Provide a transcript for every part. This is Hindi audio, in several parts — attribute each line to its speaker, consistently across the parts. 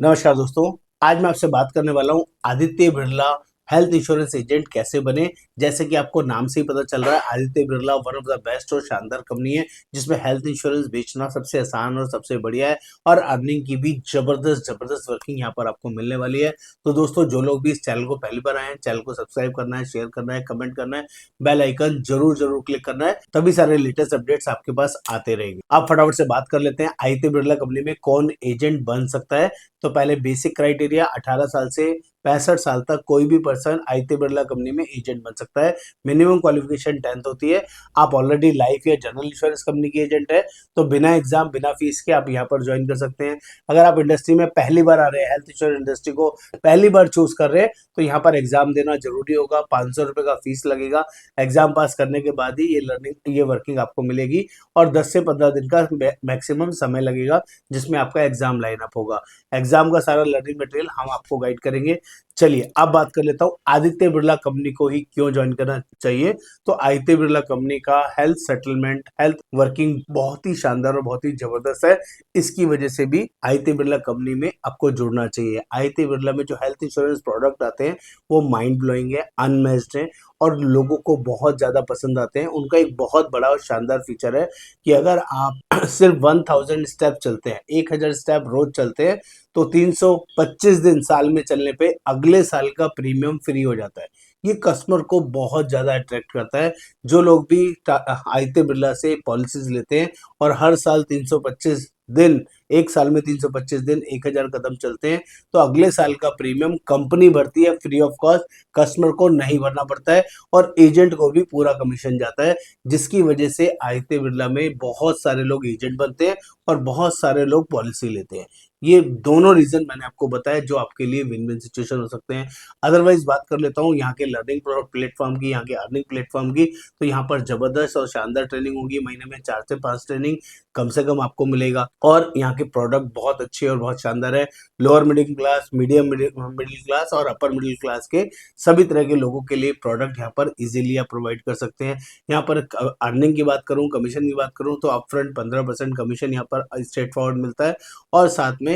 Speaker 1: नमस्कार दोस्तों। आज मैं आपसे बात करने वाला हूँ Aditya Birla health insurance agent कैसे बने। जैसे कि आपको नाम से ही पता चल रहा है, Aditya Birla one of the best और शानदार कंपनी है जिसमें हेल्थ इंश्योरेंस बेचना सबसे आसान और सबसे बढ़िया है और अर्निंग की भी जबरदस्त जबरदस्त वर्किंग यहाँ पर आपको मिलने वाली है। तो दोस्तों, जो लोग भी इस चैनल को पहली बार आए हैं, चैनल को सब्सक्राइब करना है, शेयर करना है, कमेंट करना है, बेल आइकन जरूर जरूर क्लिक करना है, तभी सारे लेटेस्ट अपडेट्स आपके पास आते रहेंगे। आप फटाफट से बात कर लेते हैं आदित्य बिरला कंपनी में कौन एजेंट बन सकता है। तो पहले बेसिक क्राइटेरिया 18 साल से 65 साल तक कोई भी पर्सन आदित्य बिरला कंपनी में एजेंट बन सकता है। मिनिमम क्वालिफिकेशन 10th होती है। आप ऑलरेडी लाइफ या जनरल इंश्योरेंस कंपनी के एजेंट है तो बिना एग्जाम बिना फीस के आप यहाँ पर ज्वाइन कर सकते हैं। अगर आप इंडस्ट्री में पहली बार आ रहे हैं, हेल्थ इंश्योरेंस इंडस्ट्री को पहली बार चूज कर रहे हैं, तो यहाँ पर एग्जाम देना जरूरी होगा। 500 रुपए का फीस लगेगा। एग्जाम पास करने के बाद ही ये वर्किंग आपको मिलेगी और 10 से 15 दिन का मैक्सिमम समय लगेगा जिसमें आपका एग्जाम लाइन अप होगा। एग्जाम का सारा लर्निंग मटेरियल हम आपको गाइड करेंगे। चलिए अब बात कर लेता हूँ आदित्य बिरला कंपनी को ही क्यों ज्वाइन करना चाहिए। तो आदित्य बिरला कंपनी का हेल्थ सेटलमेंट, हेल्थ वर्किंग बहुत ही शानदार और बहुत ही जबरदस्त है। इसकी वजह से भी आदित्य बिरला कंपनी में आपको जुड़ना चाहिए। आदित्य बिरला में जो हेल्थ इंश्योरेंस प्रोडक्ट आते हैं वो माइंड ब्लोइंग है, अनमैच्ड है और लोगों को बहुत ज्यादा पसंद आते हैं। उनका एक बहुत बड़ा और शानदार फीचर है कि अगर आप सिर्फ 1000 स्टेप चलते हैं, 1000 स्टेप रोज चलते हैं, तो 325 दिन साल में चलने पे अगले साल का प्रीमियम फ्री हो जाता है। ये कस्टमर को बहुत ज्यादा अट्रैक्ट करता है। जो लोग भी आदित्य बिरला से पॉलिसीज लेते हैं और हर साल 325 दिन, एक साल में 325 दिन 1000 कदम चलते हैं, तो अगले साल का प्रीमियम कंपनी भरती है फ्री ऑफ कॉस्ट। कस्टमर को नहीं भरना पड़ता है और एजेंट को भी पूरा कमीशन जाता है, जिसकी वजह से आदित्य बिरला में बहुत सारे लोग एजेंट बनते हैं और बहुत सारे लोग पॉलिसी लेते हैं। ये दोनों रीजन मैंने आपको बताया जो आपके लिए विन विन सिचुएशन हो सकते हैं। अदरवाइज बात कर लेता हूँ यहाँ के लर्निंग प्लेटफॉर्म की, यहाँ के अर्निंग प्लेटफॉर्म की। तो यहाँ पर जबरदस्त और शानदार ट्रेनिंग होगी। महीने में 4 से 5 ट्रेनिंग कम से कम आपको मिलेगा और यहाँ के प्रोडक्ट बहुत अच्छे और बहुत शानदार है। Lower middle class, medium middle class और अपर मिडिल क्लास के सभी तरह के लोगों के लिए प्रोडक्ट यहाँ पर इजीली आप प्रोवाइड कर सकते हैं। यहाँ पर अर्निंग की बात करूँ, कमीशन की बात करूँ, तो अपफ्रंट 15% कमीशन यहाँ पर स्ट्रेट फॉरवर्ड मिलता है और साथ में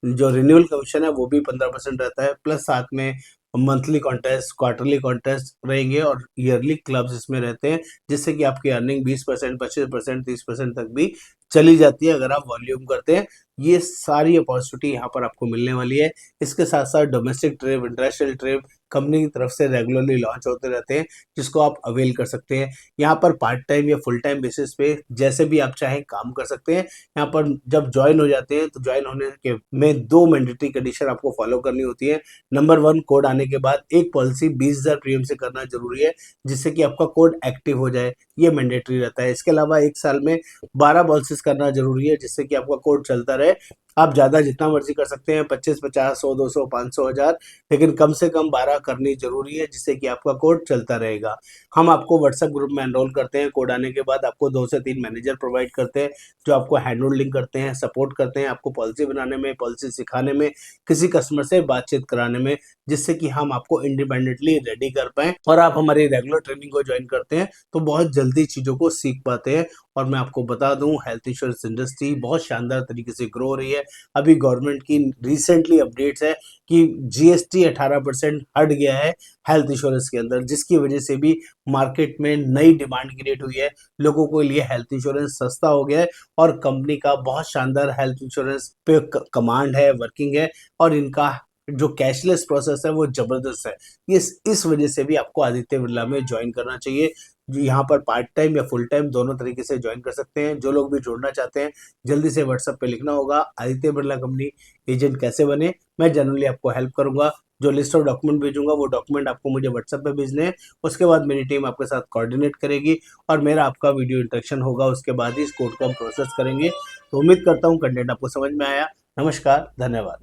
Speaker 1: जो रिन्यूअल कमीशन है वो भी 15% रहता है। प्लस साथ में मंथली कॉन्टेस्ट, क्वार्टरली कॉन्टेस्ट रहेंगे और ईयरली क्लब्स इसमें रहते हैं, जिससे कि आपकी अर्निंग 20%, 25%, 30% तक भी चली जाती है अगर आप वॉल्यूम करते हैं। ये सारी अपॉर्चुनिटी यहाँ पर आपको मिलने वाली है। इसके साथ साथ domestic trip, international trip company की तरफ से रेगुलरली लॉन्च होते रहते हैं, जिसको आप अवेल कर सकते हैं। यहाँ पर पार्ट टाइम या फुल टाइम बेसिस पे जैसे भी आप चाहें काम कर सकते हैं। यहाँ पर जब ज्वाइन हो जाते हैं तो ज्वाइन होने के में 2 मैंडेटरी कंडीशन आपको फॉलो करनी होती है। नंबर 1, कोड आने के बाद एक पॉलिसी 20,000 प्रीमियम से करना जरूरी है, जिससे कि आपका कोड एक्टिव हो जाए। ये मैंडेटरी रहता है। इसके अलावा एक साल में 12 पॉलिसीज करना जरूरी है, जिससे कि आपका कोड चलता रहे। आप ज्यादा जितना मर्जी कर सकते हैं, 25, 50, 100, 200, 500, 1000, लेकिन कम से कम 12 करनी जरूरी है, जिससे कि आपका कोड चलता रहेगा। हम आपको व्हाट्सएप ग्रुप में एनरोल करते हैं। कोड आने के बाद आपको 2 से 3 मैनेजर प्रोवाइड करते हैं जो आपको हैंड होल्डिंग करते हैं, सपोर्ट करते हैं आपको पॉलिसी बनाने में, पॉलिसी सिखाने में, किसी कस्टमर से बातचीत कराने में, जिससे कि हम आपको इंडिपेंडेंटली रेडी कर पाए और आप हमारी रेगुलर ट्रेनिंग को ज्वाइन करते हैं तो बहुत जल्दी चीजों को सीख पाते हैं। और मैं आपको बता दूं, हेल्थ इंश्योरेंस इंडस्ट्री बहुत शानदार तरीके से ग्रो हो रही है। अभी गवर्नमेंट की रिसेंटली अपडेट्स है कि जीएसटी 18% हट गया है हेल्थ इंश्योरेंस के अंदर, जिसकी वजह से भी मार्केट में नई डिमांड क्रिएट हुई है। लोगों के लिए हेल्थ इंश्योरेंस सस्ता हो गया है और कंपनी का बहुत शानदार हेल्थ इंश्योरेंस पे कमांड है, वर्किंग है और इनका जो कैशलेस प्रोसेस है वो जबरदस्त है। इस वजह से भी आपको आदित्य बिरला में ज्वाइन करना चाहिए। जो यहाँ पर पार्ट टाइम या फुल टाइम दोनों तरीके से ज्वाइन कर सकते हैं। जो लोग भी जुड़ना चाहते हैं जल्दी से व्हाट्सएप पे लिखना होगा आदित्य बिरला कंपनी एजेंट कैसे बने। मैं जनरली आपको हेल्प करूंगा। जो लिस्ट ऑफ डॉक्यूमेंट भेजूंगा वो डॉक्यूमेंट आपको मुझे व्हाट्सएप पे भेजने हैं। उसके बाद मेरी टीम आपके साथ कोऑर्डिनेट करेगी और मेरा आपका वीडियो इंटरेक्शन होगा। उसके बाद ही इस कोड को हम प्रोसेस करेंगे। तो उम्मीद करता हूँ कंटेंट आपको समझ में आया। नमस्कार, धन्यवाद।